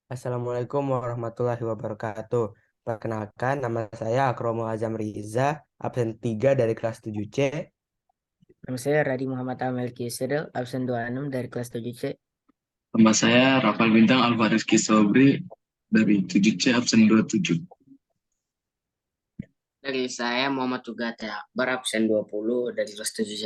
Assalamualaikum warahmatullahi wabarakatuh. Perkenalkan, nama saya Akromo Azam Riza, absen 3 dari kelas 7C. Nama saya Radi Muhammad Amel Kisedel, absen 26 dari kelas 7C. Nama saya Rafael Bintang Alvaris Kisobri dari 7C absen 27. Dari saya Muhammad Tugate Akbar, absen 20 dari kelas 7C.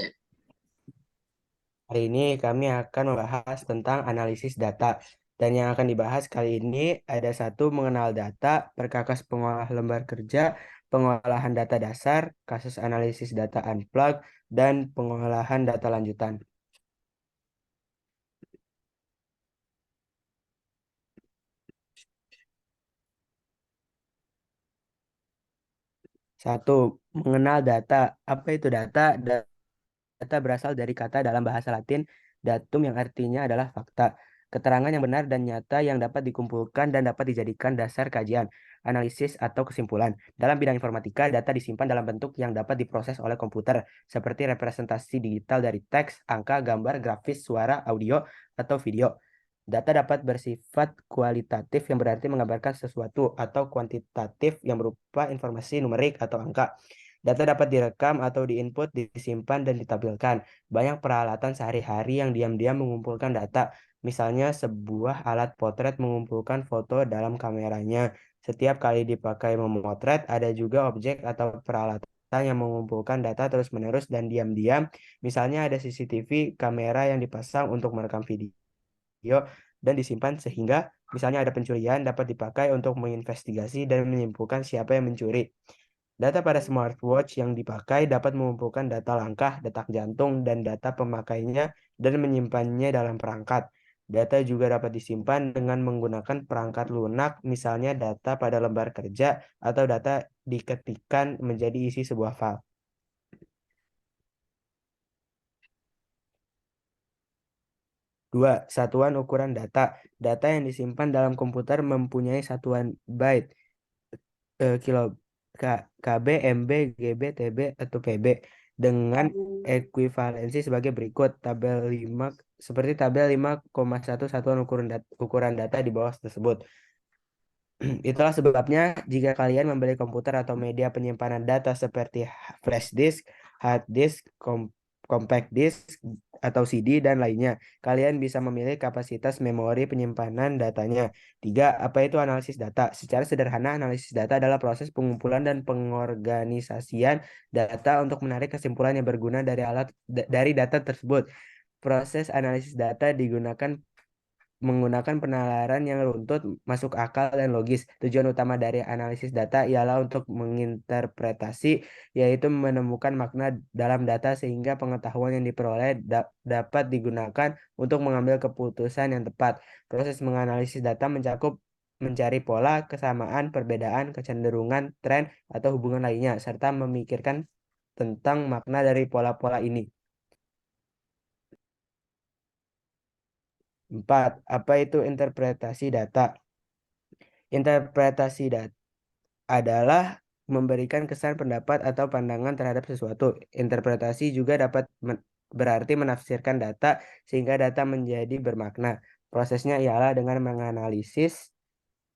Hari ini kami akan membahas tentang analisis data. Dan yang akan dibahas kali ini ada satu mengenal data, perkakas pengolah lembar kerja, pengolahan data dasar, kasus analisis data unplug, dan pengolahan data lanjutan. Satu, mengenal data. Apa itu data? Data berasal dari kata dalam bahasa Latin datum yang artinya adalah fakta, keterangan yang benar dan nyata yang dapat dikumpulkan dan dapat dijadikan dasar kajian, analisis atau kesimpulan. Dalam bidang informatika, data disimpan dalam bentuk yang dapat diproses oleh komputer, seperti representasi digital dari teks, angka, gambar, grafis, suara, audio, atau video. Data dapat bersifat kualitatif yang berarti menggambarkan sesuatu atau kuantitatif yang berupa informasi numerik atau angka. Data dapat direkam atau diinput, disimpan, dan ditampilkan. Banyak peralatan sehari-hari yang diam-diam mengumpulkan data. Misalnya sebuah alat potret mengumpulkan foto dalam kameranya. Setiap kali dipakai memotret, ada juga objek atau peralatan yang mengumpulkan data terus-menerus dan diam-diam. Misalnya ada CCTV, kamera yang dipasang untuk merekam video dan disimpan sehingga misalnya ada pencurian dapat dipakai untuk menginvestigasi dan menyimpulkan siapa yang mencuri. Data pada smartwatch yang dipakai dapat mengumpulkan data langkah, detak jantung, dan data pemakainya dan menyimpannya dalam perangkat. Data juga dapat disimpan dengan menggunakan perangkat lunak, misalnya data pada lembar kerja atau data diketikkan menjadi isi sebuah file. Dua, satuan ukuran data. Data yang disimpan dalam komputer mempunyai satuan byte, kilo, KB, MB, GB, TB, atau PB dengan ekuivalensi sebagai berikut. Tabel 5 seperti tabel 5,1 satuan ukuran data di bawah tersebut. Itulah sebabnya jika kalian membeli komputer atau media penyimpanan data seperti flash disk, hard disk, compact disk, atau CD dan lainnya, kalian bisa memilih kapasitas memori penyimpanan datanya. Tiga, apa itu analisis data? Secara sederhana, analisis data adalah proses pengumpulan dan pengorganisasian data untuk menarik kesimpulan yang berguna dari data tersebut. Proses analisis data digunakan menggunakan penalaran yang runtut, masuk akal, dan logis. Tujuan utama dari analisis data ialah untuk menginterpretasi, yaitu menemukan makna dalam data sehingga pengetahuan yang diperoleh dapat digunakan untuk mengambil keputusan yang tepat. Proses menganalisis data mencakup mencari pola, kesamaan, perbedaan, kecenderungan, tren, atau hubungan lainnya, serta memikirkan tentang makna dari pola-pola ini. Empat, apa itu interpretasi data? Interpretasi data adalah memberikan kesan pendapat atau pandangan terhadap sesuatu. Interpretasi juga dapat berarti menafsirkan data sehingga data menjadi bermakna. Prosesnya ialah dengan menganalisis,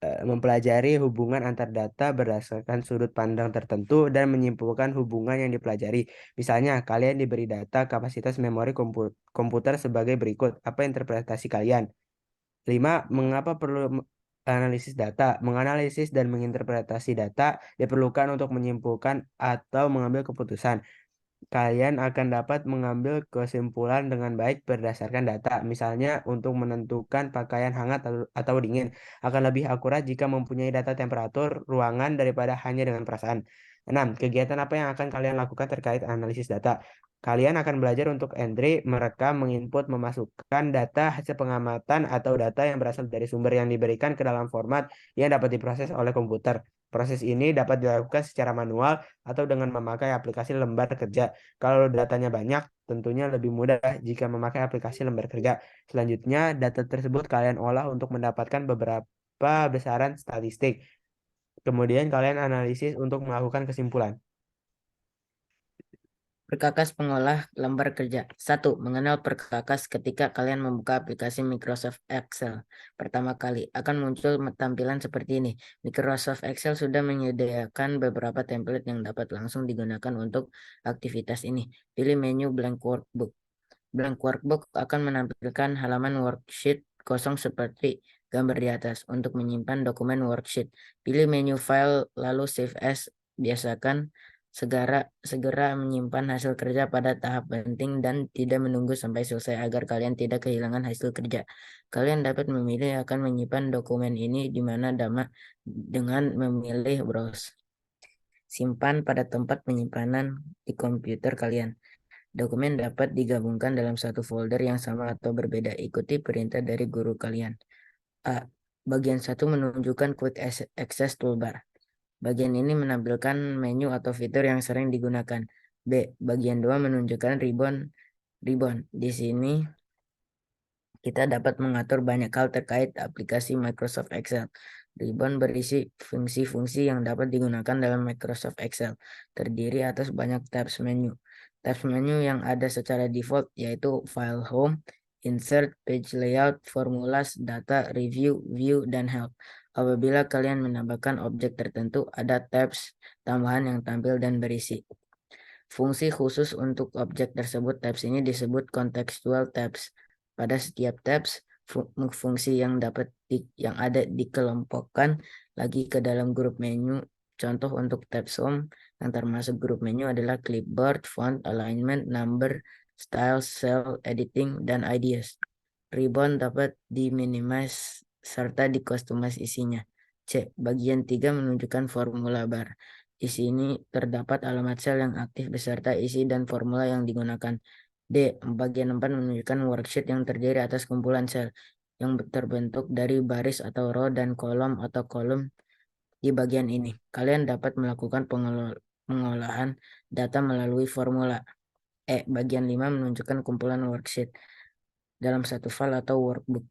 mempelajari hubungan antar data berdasarkan sudut pandang tertentu dan menyimpulkan hubungan yang dipelajari. Misalnya, kalian diberi data kapasitas memori komputer sebagai berikut. Apa interpretasi kalian? 5. Mengapa perlu analisis data? Menganalisis dan menginterpretasi data diperlukan untuk menyimpulkan atau mengambil keputusan. Kalian akan dapat mengambil kesimpulan dengan baik berdasarkan data. Misalnya, untuk menentukan pakaian hangat atau dingin. Akan lebih akurat jika mempunyai data temperatur ruangan daripada hanya dengan perasaan. 6. Kegiatan apa yang akan kalian lakukan terkait analisis data? Kalian akan belajar untuk entry, merekam, menginput, memasukkan data hasil pengamatan atau data yang berasal dari sumber yang diberikan ke dalam format yang dapat diproses oleh komputer. Proses ini dapat dilakukan secara manual atau dengan memakai aplikasi lembar kerja. Kalau datanya banyak, tentunya lebih mudah jika memakai aplikasi lembar kerja. Selanjutnya, data tersebut kalian olah untuk mendapatkan beberapa besaran statistik. Kemudian kalian analisis untuk melakukan kesimpulan. Perkakas pengolah lembar kerja. 1. Mengenal perkakas ketika kalian membuka aplikasi Microsoft Excel. Pertama kali akan muncul tampilan seperti ini. Microsoft Excel sudah menyediakan beberapa template yang dapat langsung digunakan untuk aktivitas ini. Pilih menu Blank Workbook. Blank Workbook akan menampilkan halaman worksheet kosong seperti gambar di atas. Untuk menyimpan dokumen worksheet, pilih menu File lalu Save As. Biasakan segera menyimpan hasil kerja pada tahap penting dan tidak menunggu sampai selesai agar kalian tidak kehilangan hasil kerja. Kalian dapat memilih akan menyimpan dokumen ini di mana dengan memilih Browse. Simpan pada tempat penyimpanan di komputer kalian. Dokumen dapat digabungkan dalam satu folder yang sama atau berbeda. Ikuti perintah dari guru kalian. A. Bagian 1 menunjukkan Quick Access Toolbar. Bagian ini menampilkan menu atau fitur yang sering digunakan. B. Bagian 2 menunjukkan ribbon. Di sini kita dapat mengatur banyak hal terkait aplikasi Microsoft Excel. Ribbon berisi fungsi-fungsi yang dapat digunakan dalam Microsoft Excel, terdiri atas banyak tabs menu. Tabs menu yang ada secara default yaitu File Home, Insert, Page Layout, Formulas, Data, Review, View, dan Help. Apabila kalian menambahkan objek tertentu, ada tabs tambahan yang tampil dan berisi fungsi khusus untuk objek tersebut. Tabs ini disebut contextual tabs. Pada setiap tabs, fungsi yang ada dikelompokkan lagi ke dalam grup menu. Contoh untuk tabs Home yang termasuk grup menu adalah clipboard, font, alignment, number, style, cell, editing, dan ideas. Ribbon dapat diminimize serta di-customize isinya. C. Bagian 3 menunjukkan formula bar. Di sini terdapat alamat sel yang aktif beserta isi dan formula yang digunakan. D. Bagian 4 menunjukkan worksheet yang terdiri atas kumpulan sel yang terbentuk dari baris atau row dan kolom atau kolom di bagian ini. Kalian dapat melakukan pengolahan data melalui formula. E. Bagian 5 menunjukkan kumpulan worksheet dalam satu file atau workbook.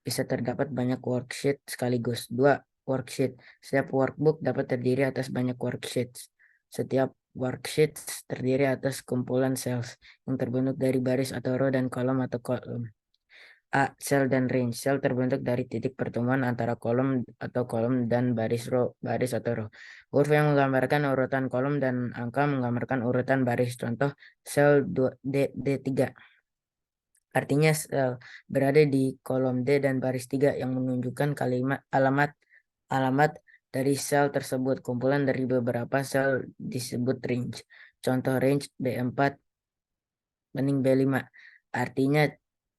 Bisa terdapat banyak worksheet sekaligus. 2. Worksheet. Setiap workbook dapat terdiri atas banyak worksheets. Setiap worksheet terdiri atas kumpulan cells yang terbentuk dari baris atau row dan kolom atau kolom. A. Cell dan range. Cell terbentuk dari titik pertemuan antara kolom atau kolom dan baris atau row. Huruf yang menggambarkan urutan kolom dan angka menggambarkan urutan baris. Contoh sel D3. Artinya sel berada di kolom D dan baris 3 yang menunjukkan alamat dari sel tersebut. Kumpulan dari beberapa sel disebut range. Contoh range B4 banding B5. Artinya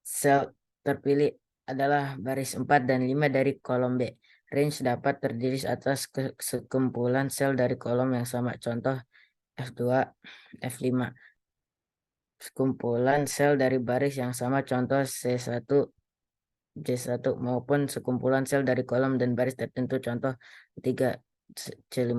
sel terpilih adalah baris 4 dan 5 dari kolom B. Range dapat terdiri atas sekumpulan sel dari kolom yang sama. Contoh F2, F5. Sekumpulan sel dari baris yang sama, contoh C1, J1, maupun sekumpulan sel dari kolom dan baris tertentu, contoh 3, C5.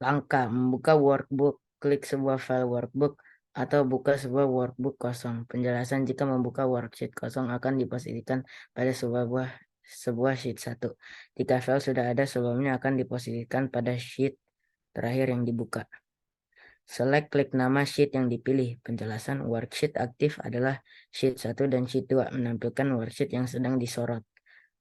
Langkah membuka workbook. Klik sebuah file workbook atau buka sebuah workbook kosong. Penjelasan jika membuka worksheet kosong akan diposisikan pada sebuah sheet 1. Jika file sudah ada sebelumnya akan diposisikan pada sheet terakhir yang dibuka. Select klik nama sheet yang dipilih. Penjelasan worksheet aktif adalah sheet 1 dan sheet 2 menampilkan worksheet yang sedang disorot.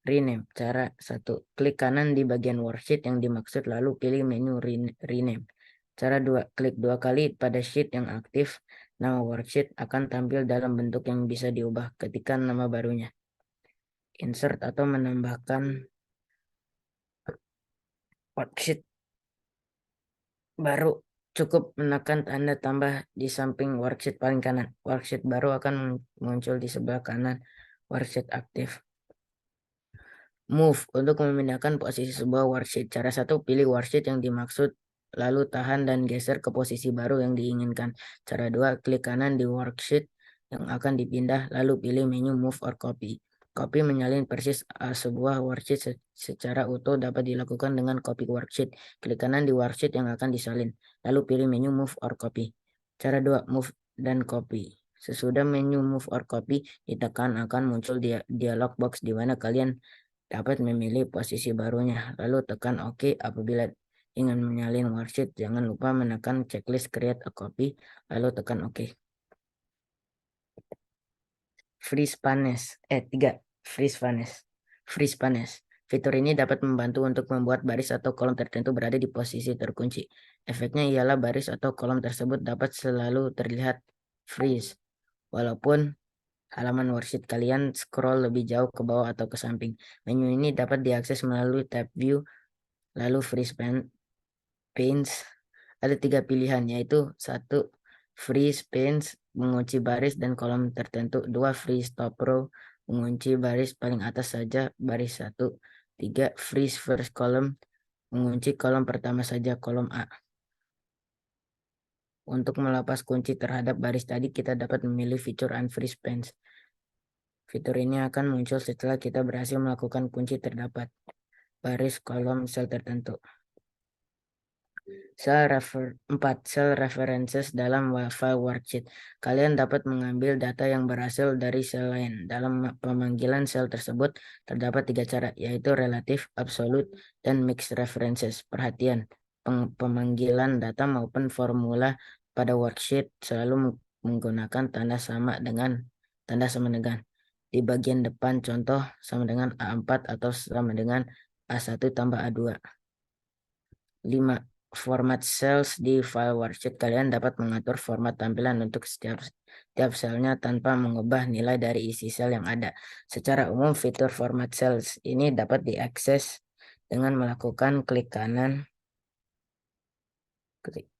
Rename. Cara 1. Klik kanan di bagian worksheet yang dimaksud lalu pilih menu rename. Cara 2. Klik 2 kali pada sheet yang aktif. Nama worksheet akan tampil dalam bentuk yang bisa diubah ketika nama barunya. Insert atau menambahkan worksheet baru. Cukup menekan tanda tambah di samping worksheet paling kanan. Worksheet baru akan muncul di sebelah kanan worksheet aktif. Move untuk memindahkan posisi sebuah worksheet. Cara 1, pilih worksheet yang dimaksud, lalu tahan dan geser ke posisi baru yang diinginkan. Cara 2, klik kanan di worksheet yang akan dipindah, lalu pilih menu Move or Copy. Copy menyalin persis sebuah worksheet secara utuh dapat dilakukan dengan copy worksheet. Klik kanan di worksheet yang akan disalin, lalu pilih menu Move or Copy. Cara 2, Move dan Copy. Sesudah menu Move or Copy ditekan akan muncul dialog box di mana kalian dapat memilih posisi barunya, lalu tekan OK apabila ingin menyalin worksheet. Jangan lupa menekan checklist create a copy, lalu tekan OK. Freeze panes. 3. Freeze panes. Freeze panes. Fitur ini dapat membantu untuk membuat baris atau kolom tertentu berada di posisi terkunci. Efeknya ialah baris atau kolom tersebut dapat selalu terlihat freeze, walaupun halaman worksheet kalian scroll lebih jauh ke bawah atau ke samping. Menu ini dapat diakses melalui tab View, lalu Freeze Panes. Ada 3 pilihan, yaitu 1. Freeze Panes, mengunci baris dan kolom tertentu. 2. Freeze Top Row, mengunci baris paling atas saja, baris 1. 3. Freeze First Column, mengunci kolom pertama saja, kolom A. Untuk melepas kunci terhadap baris tadi, kita dapat memilih fitur Unfreeze Panes. Fitur ini akan muncul setelah kita berhasil melakukan kunci terdapat baris kolom sel tertentu. 4. Cell references dalam file worksheet. Kalian dapat mengambil data yang berasal dari sel lain. Dalam pemanggilan sel tersebut terdapat 3 cara, yaitu relatif, absolute, dan mixed references. Perhatian, pemanggilan data maupun formula pada worksheet selalu menggunakan tanda sama dengan di bagian depan. Contoh sama dengan A4 atau sama dengan A1 tambah A2. 5. Format cells di file worksheet. Kalian dapat mengatur format tampilan untuk setiap selnya tanpa mengubah nilai dari isi sel yang ada. Secara umum, fitur format cells ini dapat diakses dengan melakukan klik kanan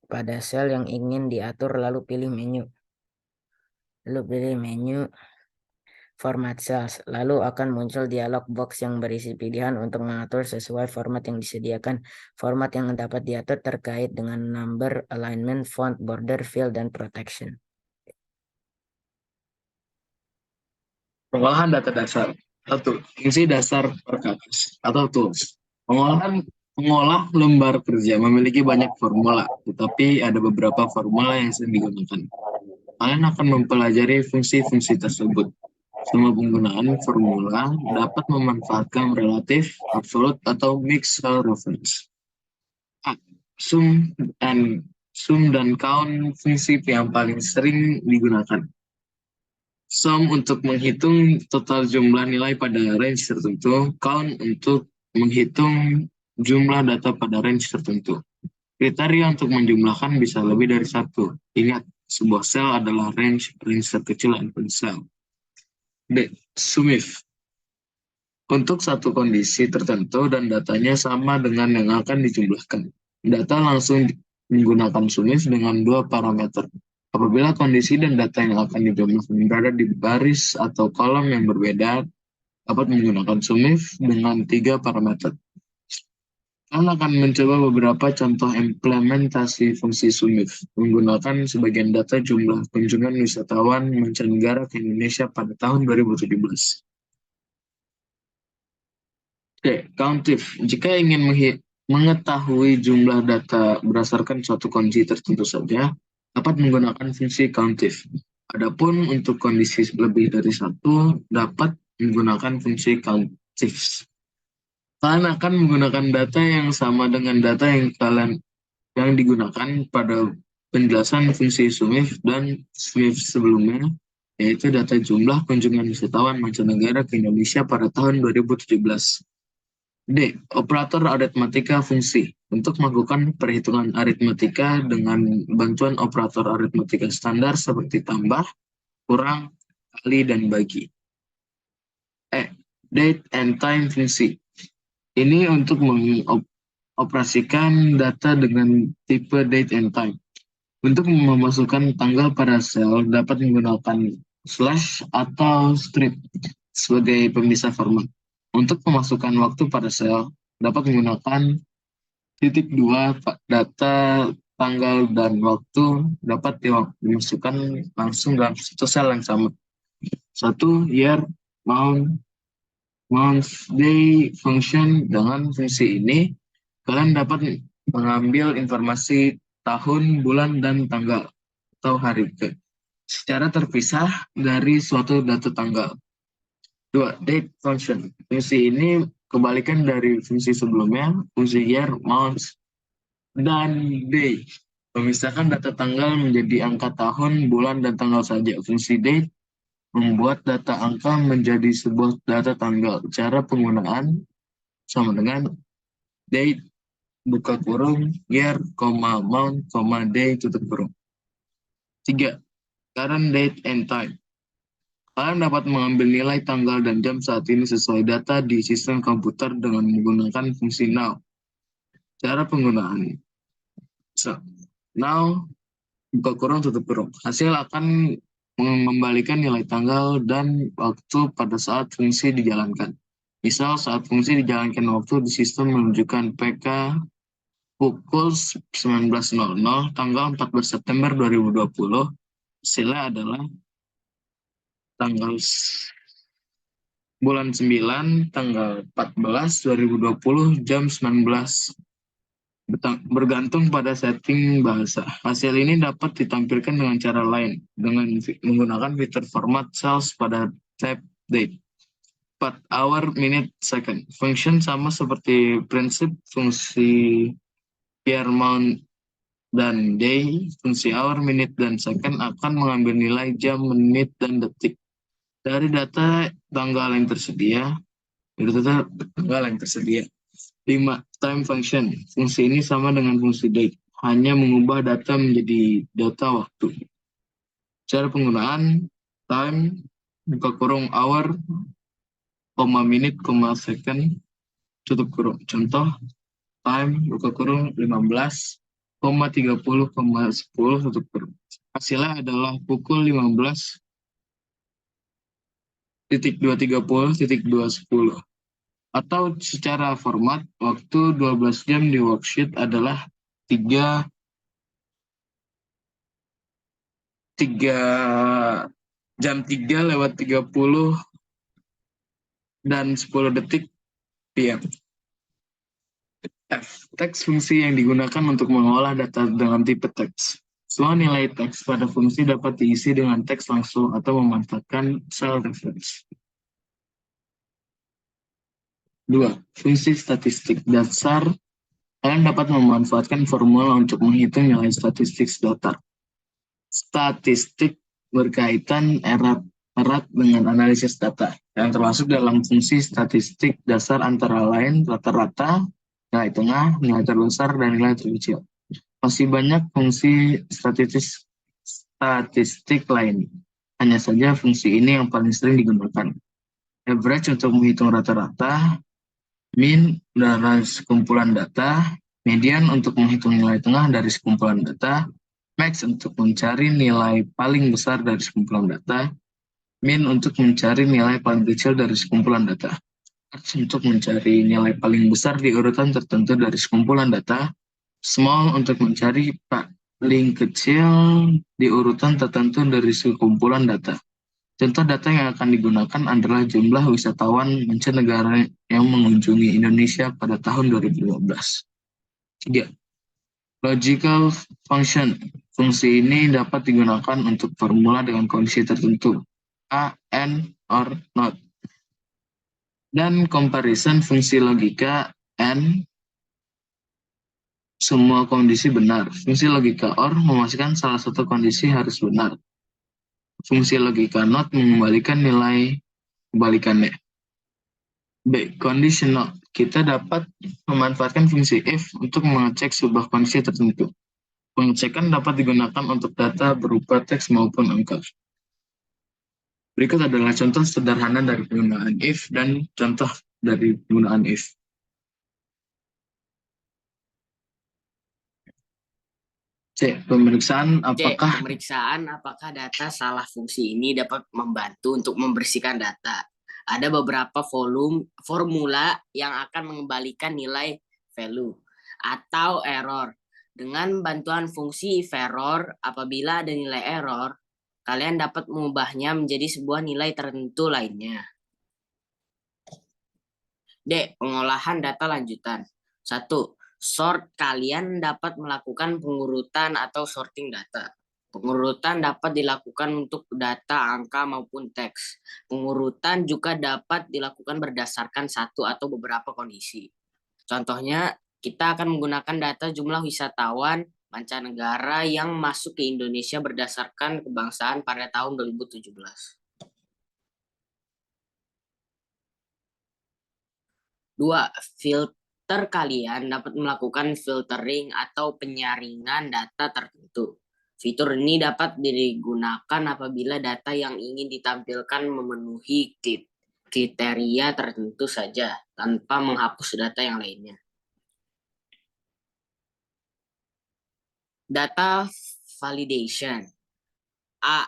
pada sel yang ingin diatur, lalu pilih menu. Format cells, lalu akan muncul dialog box yang berisi pilihan untuk mengatur sesuai format yang disediakan. Format yang dapat diatur terkait dengan number, alignment, font, border, fill, dan protection. Pengolahan data dasar. 1. Fungsi dasar perkakas atau tools. Pengolah lembar kerja memiliki banyak formula, tetapi ada beberapa formula yang sering digunakan. Kalian akan mempelajari fungsi-fungsi tersebut. Semua penggunaan formula dapat memanfaatkan relatif, absolute, atau mixed cell reference. Sum dan count fungsi yang paling sering digunakan. Sum untuk menghitung total jumlah nilai pada range tertentu, count untuk menghitung jumlah data pada range tertentu. Kriteria untuk menjumlahkan bisa lebih dari 1. Ingat, sebuah sel adalah range terkecil adalah sel. D. SUMIF. Untuk satu kondisi tertentu dan datanya sama dengan yang akan dijumlahkan. Data langsung menggunakan SUMIF dengan 2 parameter. Apabila kondisi dan data yang akan dijumlahkan berada di baris atau kolom yang berbeda, dapat menggunakan SUMIF dengan 3 parameter. Kalian akan mencoba beberapa contoh implementasi fungsi SUMIF menggunakan sebagian data jumlah kunjungan wisatawan mancanegara ke Indonesia pada tahun 2017. Oke, COUNTIF. Jika ingin mengetahui jumlah data berdasarkan suatu kondisi tertentu saja, dapat menggunakan fungsi COUNTIF. Adapun untuk kondisi lebih dari 1, dapat menggunakan fungsi COUNTIF. Kalian akan menggunakan data yang sama dengan data yang digunakan pada penjelasan fungsi SUMIF dan SWIFT sebelumnya, yaitu data jumlah kunjungan wisatawan mancanegara ke Indonesia pada tahun 2017. D. Operator aritmatika fungsi. Untuk melakukan perhitungan aritmatika dengan bantuan operator aritmatika standar seperti tambah, kurang, kali, dan bagi. E. Date and time fungsi. Ini untuk mengoperasikan data dengan tipe date and time. Untuk memasukkan tanggal pada sel dapat menggunakan slash atau strip sebagai pemisah format. Untuk memasukkan waktu pada sel dapat menggunakan *2 data tanggal dan waktu dapat dimasukkan langsung dalam satu sel yang sama. 1. Year, month, day function. Dengan fungsi ini kalian dapat mengambil informasi tahun, bulan, dan tanggal atau hari secara terpisah dari suatu data tanggal. 2. Date function. Fungsi ini kebalikan dari fungsi sebelumnya, fungsi year, months, dan day. Memisahkan data tanggal menjadi angka tahun, bulan, dan tanggal saja. Fungsi date membuat data angka menjadi sebuah data tanggal. Cara penggunaan sama dengan date, buka kurung, year, month, day, tutup kurung. 3. Current date and time. Kalian dapat mengambil nilai tanggal dan jam saat ini sesuai data di sistem komputer dengan menggunakan fungsi now. Cara penggunaan. So, now, buka kurung, tutup kurung. Hasil akan mengembalikan nilai tanggal dan waktu pada saat fungsi dijalankan. Misal saat fungsi dijalankan waktu di sistem menunjukkan PK pukul 19.00 tanggal 14 September 2020. Hasilnya adalah tanggal bulan 9 tanggal 14 2020 jam 19, bergantung pada setting bahasa. Hasil ini dapat ditampilkan dengan cara lain dengan menggunakan fitur format cells pada tab date. 4. Hour, minute, second. Function sama seperti prinsip fungsi year, month, dan day. Fungsi hour, minute, dan second akan mengambil nilai jam, menit, dan detik dari data tanggal yang tersedia. 5. Time function. Fungsi ini sama dengan fungsi date, hanya mengubah data menjadi data waktu. Cara penggunaan time, buka kurung hour, minute, second, tutup kurung. Contoh, time, buka kurung 15, 30, 10, tutup kurung. Hasilnya adalah pukul 15.230.210. Atau secara format, waktu 12 jam di worksheet adalah 3 jam 3:30 dan 10 detik PM. F. Teks fungsi yang digunakan untuk mengolah data dengan tipe teks. Semua nilai teks pada fungsi dapat diisi dengan teks langsung atau memanfaatkan cell reference. 2. Fungsi statistik dasar. Kalian dapat memanfaatkan formula untuk menghitung nilai statistik datar. Statistik berkaitan erat dengan analisis data, yang termasuk dalam fungsi statistik dasar antara lain rata-rata, nilai tengah, nilai terbesar, dan nilai terkecil. Masih banyak fungsi statistik lain. Hanya saja fungsi ini yang paling sering digunakan. Average untuk menghitung rata-rata, min dari sekumpulan data, median untuk menghitung nilai tengah dari sekumpulan data, max untuk mencari nilai paling besar dari sekumpulan data, min untuk mencari nilai paling kecil dari sekumpulan data, max untuk mencari nilai paling besar di urutan tertentu dari sekumpulan data, small untuk mencari paling kecil di urutan tertentu dari sekumpulan data. Contoh data yang akan digunakan adalah jumlah wisatawan mancanegara yang mengunjungi Indonesia pada tahun 2015. 3. Logical function. Fungsi ini dapat digunakan untuk formula dengan kondisi tertentu, A, N, or not. Dan comparison fungsi logika N, semua kondisi benar. Fungsi logika OR memastikan salah satu kondisi harus benar. Fungsi logika not mengembalikan nilai kebalikannya. B. Conditional. Kita dapat memanfaatkan fungsi if untuk mengecek sebuah kondisi tertentu. Pengecekan dapat digunakan untuk data berupa teks maupun angka. Berikut adalah contoh sederhana dari penggunaan if dan contoh dari penggunaan if. C. Pemeriksaan apakah data salah fungsi ini dapat membantu untuk membersihkan data. Ada beberapa formula yang akan mengembalikan nilai value atau error. Dengan bantuan fungsi if error, apabila ada nilai error, kalian dapat mengubahnya menjadi sebuah nilai tertentu lainnya. D. Pengolahan data lanjutan. 1. Sort. Kalian dapat melakukan pengurutan atau sorting data. Pengurutan dapat dilakukan untuk data, angka, maupun teks. Pengurutan juga dapat dilakukan berdasarkan satu atau beberapa kondisi. Contohnya, kita akan menggunakan data jumlah wisatawan mancanegara yang masuk ke Indonesia berdasarkan kebangsaan pada tahun 2017. Dua, filter kalian dapat melakukan filtering atau penyaringan data tertentu. Fitur ini dapat digunakan apabila data yang ingin ditampilkan memenuhi kriteria tertentu saja, tanpa menghapus data yang lainnya. Data validation. A.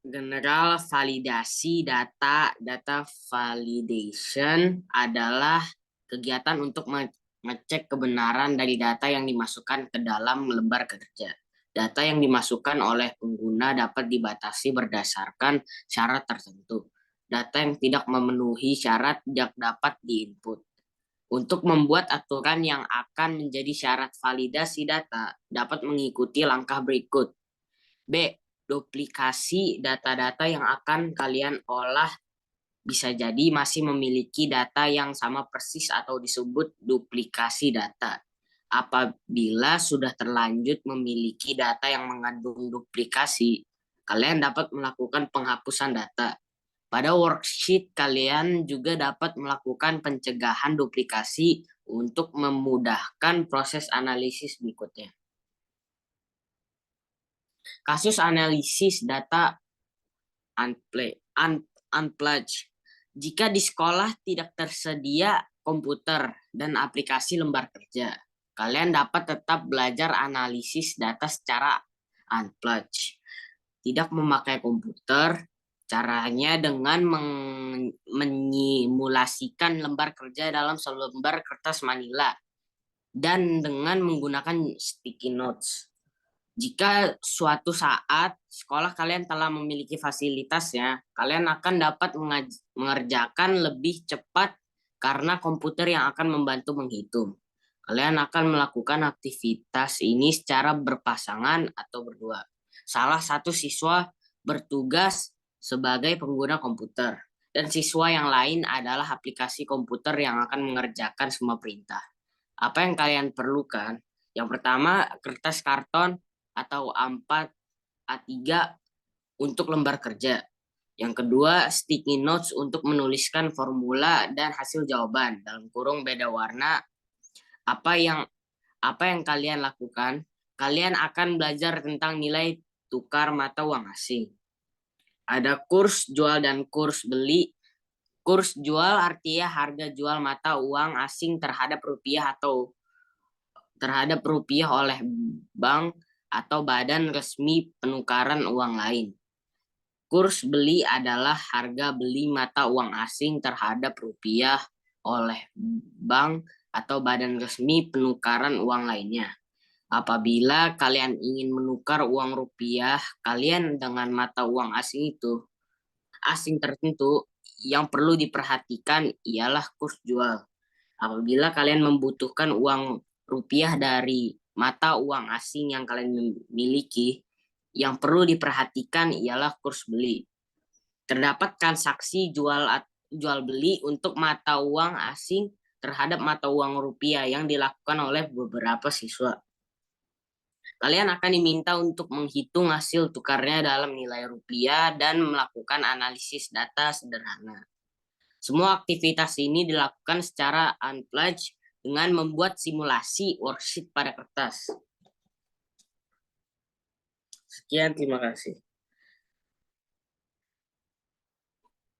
General validasi data. Data validation adalah kegiatan untuk mengecek kebenaran dari data yang dimasukkan ke dalam lembar kerja. Data yang dimasukkan oleh pengguna dapat dibatasi berdasarkan syarat tertentu. Data yang tidak memenuhi syarat tidak dapat diinput. Untuk membuat aturan yang akan menjadi syarat validasi data, dapat mengikuti langkah berikut. B. Duplikasi data-data yang akan kalian olah bisa jadi masih memiliki data yang sama persis atau disebut duplikasi data. Apabila sudah terlanjut memiliki data yang mengandung duplikasi, kalian dapat melakukan penghapusan data. Pada worksheet, kalian juga dapat melakukan pencegahan duplikasi untuk memudahkan proses analisis berikutnya. Kasus analisis data unplugged. Jika di sekolah tidak tersedia komputer dan aplikasi lembar kerja, kalian dapat tetap belajar analisis data secara unplugged. Tidak memakai komputer, caranya dengan menyimulasikan lembar kerja dalam selembar kertas manila dan dengan menggunakan sticky notes. Jika suatu saat sekolah kalian telah memiliki fasilitasnya, kalian akan dapat mengerjakan lebih cepat karena komputer yang akan membantu menghitung. Kalian akan melakukan aktivitas ini secara berpasangan atau berdua. Salah satu siswa bertugas sebagai pengguna komputer, dan siswa yang lain adalah aplikasi komputer yang akan mengerjakan semua perintah. Apa yang kalian perlukan? Yang pertama, kertas karton atau A4, A3 untuk lembar kerja. Yang kedua, sticky notes untuk menuliskan formula dan hasil jawaban dalam kurung beda warna. Apa yang kalian lakukan? Kalian akan belajar tentang nilai tukar mata uang asing. Ada kurs jual dan kurs beli. Kurs jual artinya harga jual mata uang asing terhadap rupiah oleh bank atau badan resmi penukaran uang lain. Kurs beli adalah harga beli mata uang asing terhadap rupiah oleh bank atau badan resmi penukaran uang lainnya. Apabila kalian ingin menukar uang rupiah kalian dengan mata uang asing tertentu, yang perlu diperhatikan ialah kurs jual. Apabila kalian membutuhkan uang rupiah dari mata uang asing yang kalian miliki, yang perlu diperhatikan ialah kurs beli. Terdapat transaksi jual beli untuk mata uang asing terhadap mata uang rupiah yang dilakukan oleh beberapa siswa. Kalian akan diminta untuk menghitung hasil tukarnya dalam nilai rupiah dan melakukan analisis data sederhana. Semua aktivitas ini dilakukan secara unplugged dengan membuat simulasi worksheet pada kertas. Sekian, terima kasih.